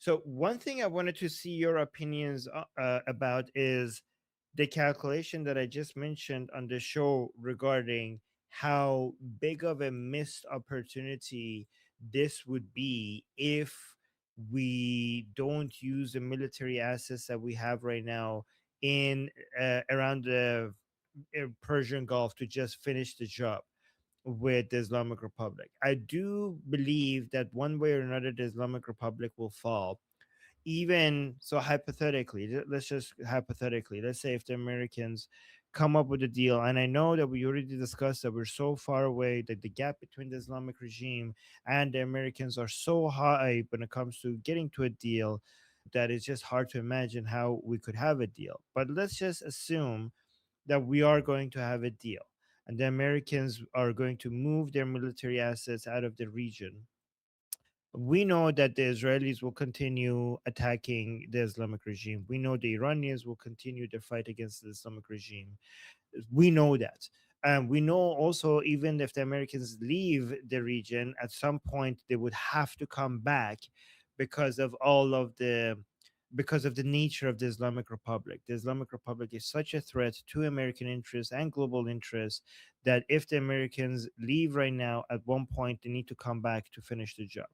So one thing I wanted to see your opinions about is the calculation that I just mentioned on the show regarding how big of a missed opportunity this would be if we don't use the military assets that we have right now in around the Persian Gulf to just finish the job with the Islamic Republic. I do believe that one way or another the Islamic Republic will fall. Even so, hypothetically, let's just hypothetically, let's say if the Americans come up with a deal, and I know that we already discussed that we're so far away, that the gap between the Islamic regime and the Americans are so high when it comes to getting to a deal, that it's just hard to imagine how we could have a deal. But let's just assume that we are going to have a deal and the Americans are going to move their military assets out of the region. We know that the Israelis will continue attacking the Islamic regime. We know the Iranians will continue their fight against the Islamic regime. We know that. And we know also, even if the Americans leave the region, at some point they would have to come back because of all of the because of the nature of the Islamic Republic. The Islamic Republic is such a threat to American interests and global interests that if the Americans leave right now, at one point they need to come back to finish the job.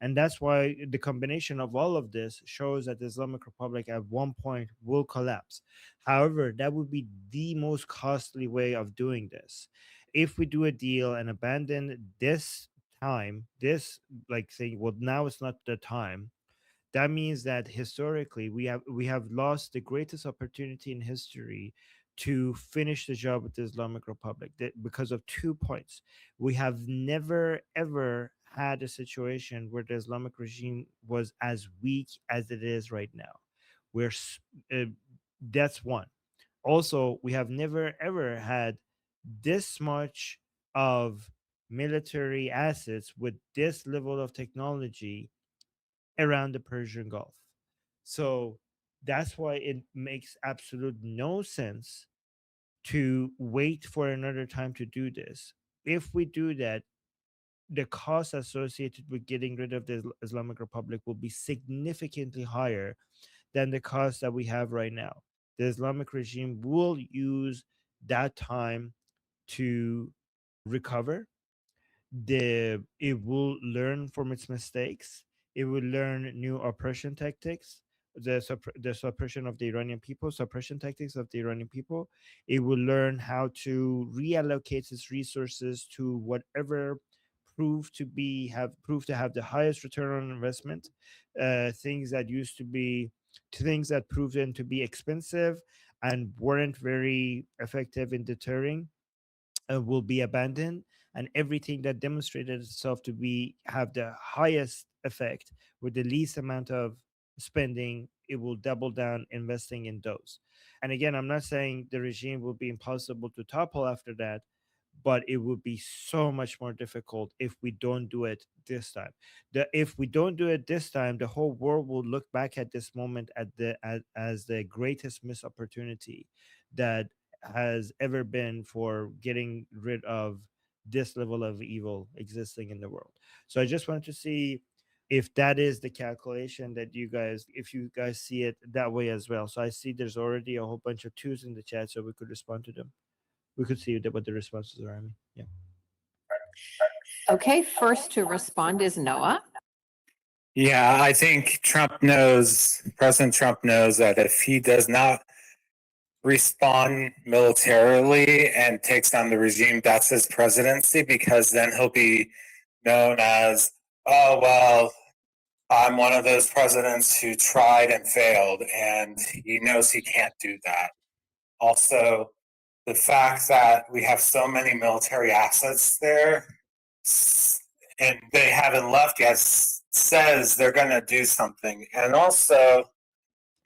And that's why the combination of all of this shows that the Islamic Republic at one point will collapse. However, that would be the most costly way of doing this. If we do a deal and abandon this time, this like saying, well, now it's not the time, that means that historically we have lost the greatest opportunity in history to finish the job with the Islamic Republic, because of 2 points. We have never ever had a situation where the Islamic regime was as weak as it is right now. We're uh, that's one. Also, we have never ever had this much of military assets with this level of technology around the Persian Gulf. So that's why it makes absolute no sense to wait for another time to do this. If we do that, the cost associated with getting rid of the Islamic Republic will be significantly higher than the cost that we have right now. The Islamic regime will use that time to recover. It will learn from its mistakes. It will learn new oppression tactics, the suppression of the Iranian people, suppression tactics of the Iranian people. It will learn how to reallocate its resources to whatever proved to have the highest return on investment. Things that used to be things that proven to be expensive and weren't very effective in deterring will be abandoned, and everything that demonstrated itself to be have the highest effect with the least amount of spending, it will double down investing in those. And again, I'm not saying the regime will be impossible to topple after that, but it would be so much more difficult if we don't do it this time. If we don't do it this time, the whole world will look back at this moment as the greatest missed opportunity that has ever been for getting rid of this level of evil existing in the world. So I just wanted to see if that is the calculation that if you guys see it that way as well. So I see there's already a whole bunch of twos in the chat, so we could respond to them. We could see what the responses are. I mean, yeah. Okay, first to respond is Noah. Yeah, I think President Trump knows that if he does not respond militarily and takes down the regime, that's his presidency, because then he'll be known as, oh, well, I'm one of those presidents who tried and failed, and he knows he can't do that. Also, the fact that we have so many military assets there and they haven't left yet says they're going to do something. And also,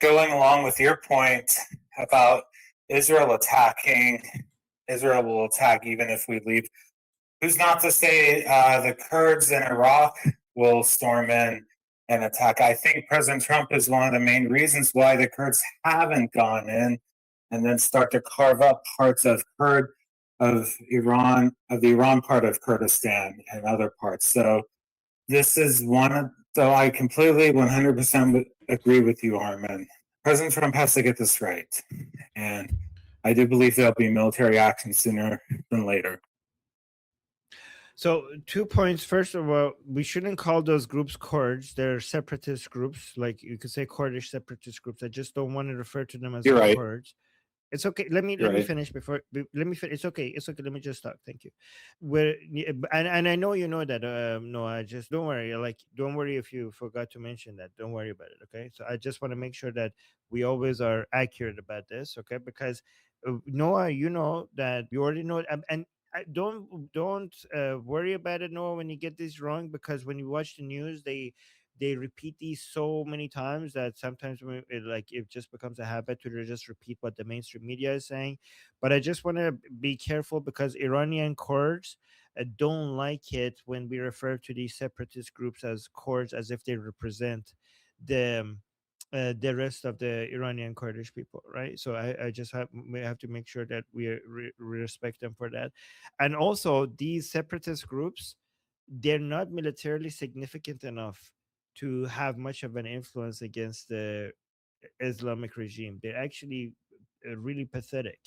going along with your point about Israel will attack even if we leave. Who's not to say the Kurds in Iraq will storm in and attack? I think President Trump is one of the main reasons why the Kurds haven't gone in and then start to carve up parts of the Iran part of Kurdistan and other parts. So this is one So I completely 100% agree with you, Armin. President Trump has to get this right. And I do believe there'll be military action sooner than later. So 2 points. First of all, we shouldn't call those groups Kurds. They're separatist groups. Like you could say Kurdish separatist groups. I just don't want to refer to them as You're the right. Kurds. It's okay. Let me Right. finish before. Let me finish. It's okay. It's okay. Let me just talk. Thank you. And I know you know that. No, I just don't worry. Like, don't worry if you forgot to mention that. Don't worry about it. Okay. So I just want to make sure that we always are accurate about this. Okay, because Noah, you know that you already know, and don't worry about it, Noah, when you get this wrong, because when you watch the news, they repeat these so many times that sometimes it just becomes a habit to just repeat what the mainstream media is saying. But I just want to be careful because Iranian Kurds don't like it when we refer to these separatist groups as Kurds, as if they represent the rest of the Iranian Kurdish people, right? So I just we have to make sure that we respect them for that. And also, these separatist groups, they're not militarily significant enough to have much of an influence against the Islamic regime. They're actually really pathetic,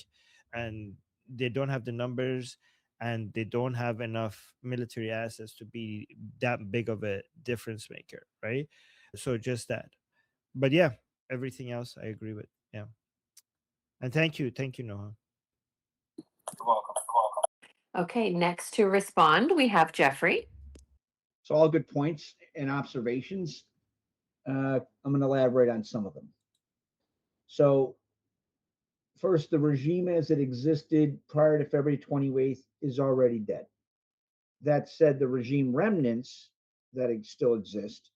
and they don't have the numbers, and they don't have enough military assets to be that big of a difference maker, right? So just that. But yeah, everything else I agree with. Yeah. And thank you, Noah. You're welcome. Okay, next to respond, we have Jeffrey. So all good points and observations. I'm going to elaborate on some of them. So first, the regime as it existed prior to February 28th is already dead. That said, the regime remnants that still exist,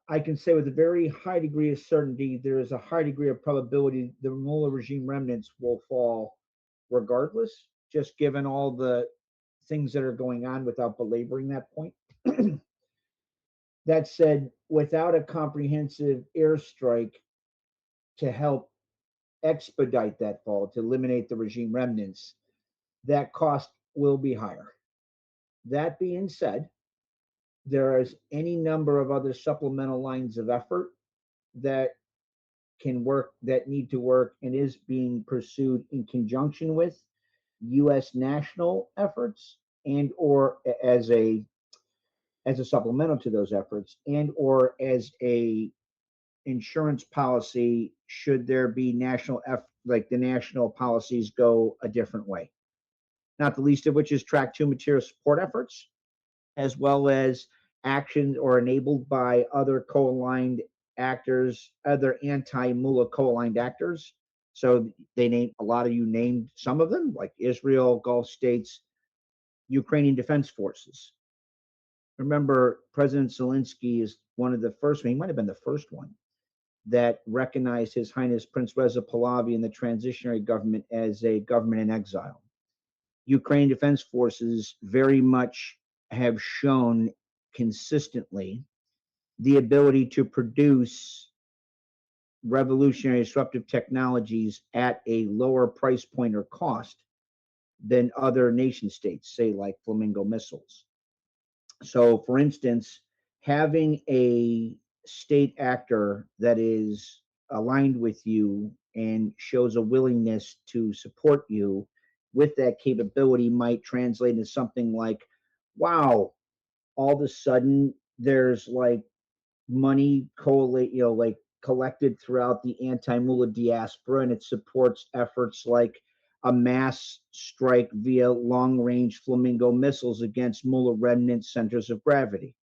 I can say with a very high degree of certainty, there is a high degree of probability the Mullah regime remnants will fall regardless, just given all the things that are going on without belaboring that point. That said, without a comprehensive airstrike to help expedite that fall, to eliminate the regime remnants, that cost will be higher. That being said, there is any number of other supplemental lines of effort that can work, that need to work, and is being pursued in conjunction with U.S. national efforts, and or as a supplemental to those efforts, and or as a insurance policy should there be national like the national policies go a different way. Not the least of which is track 2 material support efforts, as well as actions or enabled by other co-aligned actors, other anti-Mullah co-aligned actors. So they named, a lot of you named some of them, like Israel, Gulf states, Ukrainian Defense Forces. Remember, President Zelensky is one of the first, he might have been the first one, that recognized His Highness Prince Reza Pahlavi and the transitionary government as a government in exile. Ukrainian Defense Forces very much have shown consistently the ability to produce revolutionary disruptive technologies at a lower price point or cost than other nation states, say like Flamingo missiles. So, for instance, having a state actor that is aligned with you and shows a willingness to support you with that capability might translate into something like, wow, all of a sudden there's like money like collected throughout the anti-Mullah diaspora, and it supports efforts like a mass strike via long-range Flamingo missiles against Mullah remnant centers of gravity.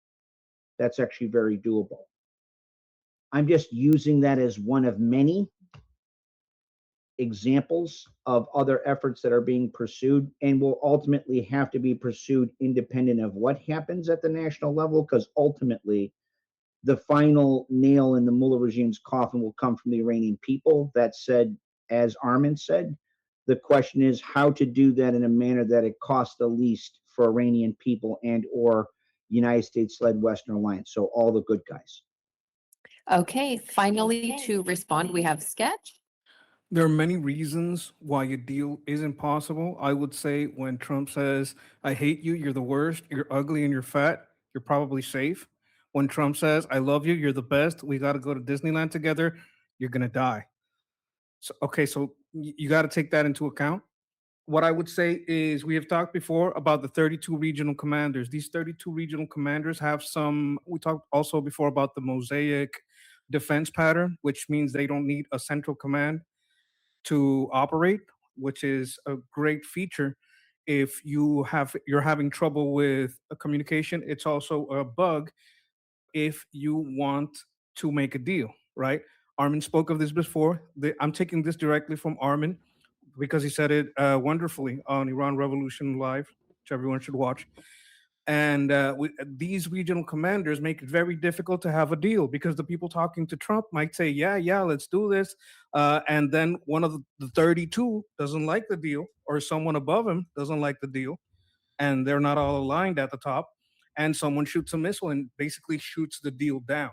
That's actually very doable. I'm just using that as one of many examples of other efforts that are being pursued and will ultimately have to be pursued independent of what happens at the national level, because ultimately the final nail in the Mullah regime's coffin will come from the Iranian people. That said, as Armin said, the question is how to do that in a manner that it costs the least for Iranian people and or United States-led Western alliance. So all the good guys. Okay, finally to respond, we have Sketch. There are many reasons why a deal isn't possible. I would say when Trump says, I hate you, you're the worst, you're ugly and you're fat, you're probably safe. When Trump says, I love you, you're the best, we got to go to Disneyland together, you're going to die. So, okay, so you got to take that into account. What I would say is we have talked before about the 32 regional commanders. These 32 regional commanders have some, we talked also before about the mosaic defense pattern, which means they don't need a central command to operate, which is a great feature. If you're having trouble with a communication, it's also a bug if you want to make a deal, right? Armin spoke of this before. I'm taking this directly from Armin because he said it wonderfully on Iran Revolution Live, which everyone should watch. And these regional commanders make it very difficult to have a deal because the people talking to Trump might say, yeah, let's do this. And then one of the 32 doesn't like the deal, or someone above him doesn't like the deal, and they're not all aligned at the top. And someone shoots a missile and basically shoots the deal down.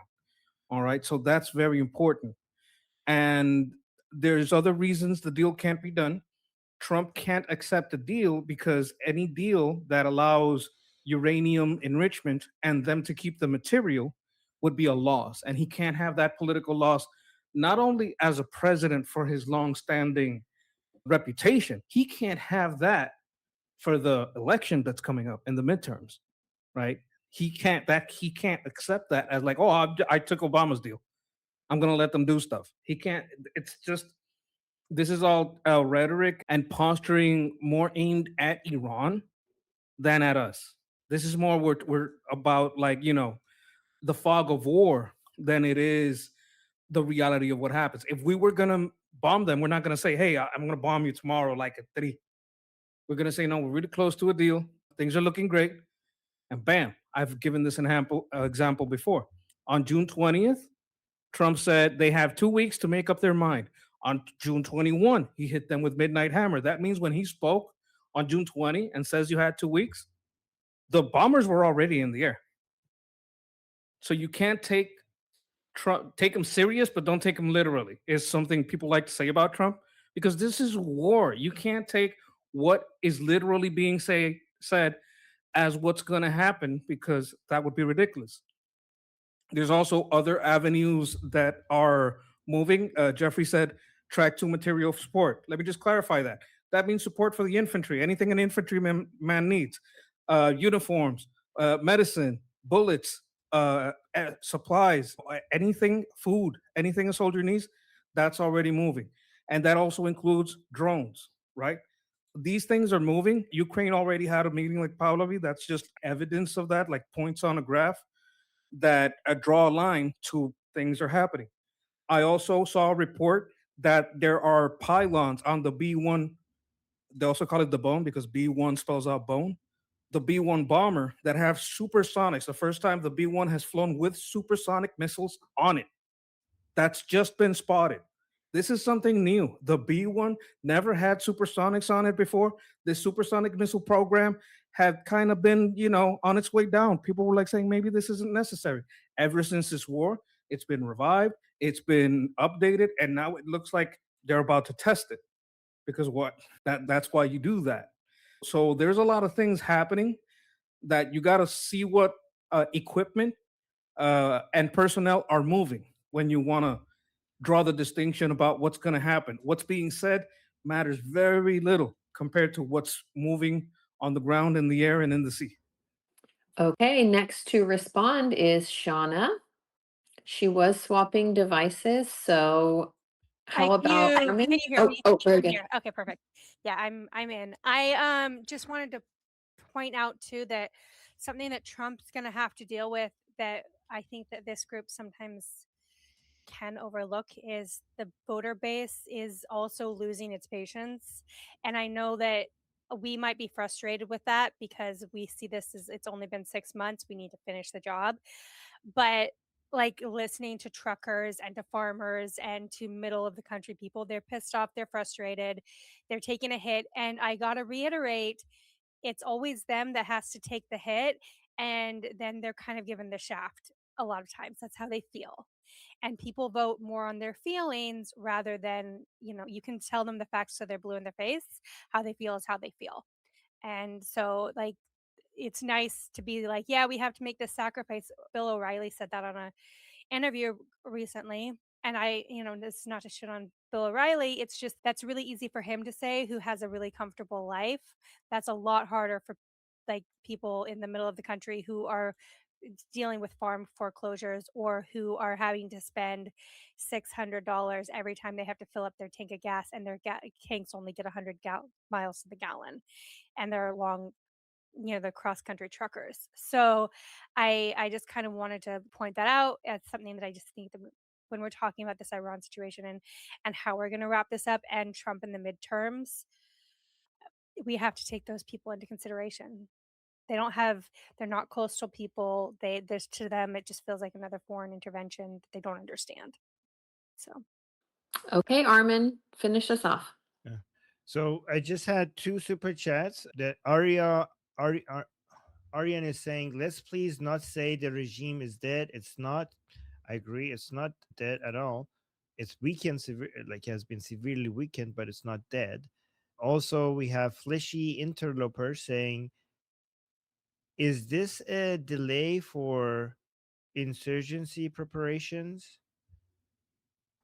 All right. So that's very important. And there's other reasons the deal can't be done. Trump can't accept a deal because any deal that allows uranium enrichment and them to keep the material would be a loss. And he can't have that political loss, not only as a president for his longstanding reputation, he can't have that for the election that's coming up in the midterms, right? He can't accept that as like, oh, I took Obama's deal, I'm going to let them do stuff. He can't. It's just, this is all rhetoric and posturing more aimed at Iran than at us. This is more we're about, like, the fog of war than it is the reality of what happens. If we were going to bomb them, we're not going to say, hey, I'm going to bomb you tomorrow like at 3. We're going to say, no, we're really close to a deal. Things are looking great. And bam, I've given this example before. On June 20th, Trump said they have 2 weeks to make up their mind. On June 21, he hit them with Midnight Hammer. That means when he spoke on June 20 and says you had 2 weeks, the bombers were already in the air. So you can't take him serious, but don't take him literally, is something people like to say about Trump, because this is war. You can't take what is literally being said as what's going to happen, because that would be ridiculous. There's also other avenues that are moving. Jeffrey said track 2 material support. Let me just clarify that. That means support for the infantry, anything an infantryman needs, uniforms, medicine, bullets, supplies, anything, food, anything a soldier needs, that's already moving. And that also includes drones, right? These things are moving. Ukraine already had a meeting like Pavlovi. That's just evidence of that, like points on a graph that draw a line to things are happening. I also saw a report that there are pylons on the B-1. They also call it the bone because B-1 spells out bone. The B-1 bomber that have supersonics. The first time the B-1 has flown with supersonic missiles on it. That's just been spotted. This is something new. The B-1 never had supersonics on it before. This supersonic missile program had kind of been, on its way down. People were like saying, maybe this isn't necessary. Ever since this war, it's been revived, it's been updated, and now it looks like they're about to test it. Because that's why you do that. So there's a lot of things happening that you got to see what equipment and personnel are moving when you want to draw the distinction about what's going to happen. What's being said matters very little compared to what's moving on the ground, in the air, and in the sea. Okay, next to respond is Shauna. She was swapping devices, so how about Armin? Can you hear me? Very I'm good. here. Okay, perfect. Yeah, I'm in. I just wanted to point out too that something that Trump's going to have to deal with, that I think that this group sometimes can overlook, is the voter base is also losing its patience. And I know that we might be frustrated with that because we see this as it's only been 6 months, we need to finish the job. But like listening to truckers and to farmers and to middle of the country people, they're pissed off, they're frustrated, they're taking a hit. And I got to reiterate, it's always them that has to take the hit, and then they're kind of given the shaft a lot of times. That's how they feel. And people vote more on their feelings rather than, you can tell them the facts so they're blue in the face. How they feel is how they feel. And so, like, it's nice to be like, yeah, we have to make this sacrifice. Bill O'Reilly said that on a interview recently. And I, this is not to shit on Bill O'Reilly. It's just that's really easy for him to say, who has a really comfortable life. That's a lot harder for like people in the middle of the country who are dealing with farm foreclosures or who are having to spend $600 every time they have to fill up their tank of gas, and their tanks only get 100 miles to the gallon, and they're long, the cross country truckers. So I just kind of wanted to point that out as something that I just think that when we're talking about this Iran situation and how we're going to wrap this up, and Trump in the midterms, we have to take those people into consideration. They're not coastal people. There's, to them, it just feels like another foreign intervention that they don't understand. So Okay, Armin, finish us off. Yeah. So I just had 2 super chats that Aryan is saying, let's please not say the regime is dead. It's not. I agree. It's not dead at all. It's weakened, like has been severely weakened, but it's not dead. Also, we have Fleshy Interloper saying, is this a delay for insurgency preparations?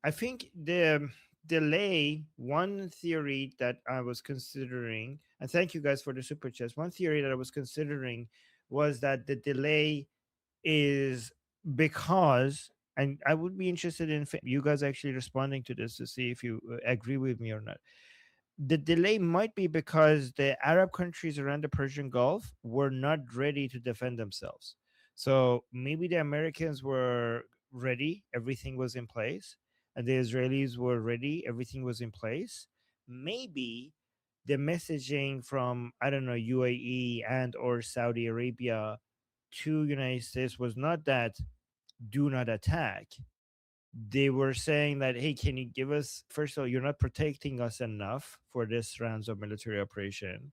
I think the delay, one theory that I was considering, and thank you guys for the super chats. One theory that I was considering was that the delay is because, and I would be interested in you guys actually responding to this to see if you agree with me or not. The delay might be because the Arab countries around the Persian Gulf were not ready to defend themselves. So maybe the Americans were ready, everything was in place, and the Israelis were ready, everything was in place. Maybe the messaging from, I don't know, UAE and or Saudi Arabia to United States was not that do not attack. They were saying that, hey, can you give us, first of all, you're not protecting us enough for this rounds of military operation.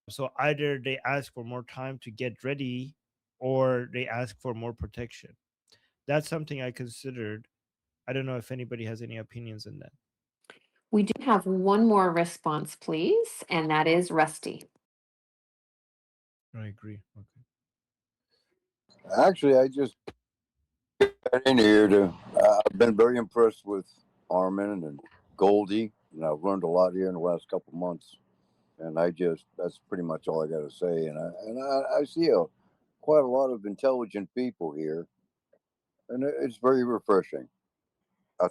So either they ask for more time to get ready or they ask for more protection. That's something I considered. I don't know if anybody has any opinions on that. We do have one more response, please, and that is Rusty. I agree. Okay. Actually, I just got in here to. I've been very impressed with Armin and Goldie, and I've learned a lot here in the last couple months. And that's pretty much all I got to say. And I see quite a lot of intelligent people here, and it's very refreshing.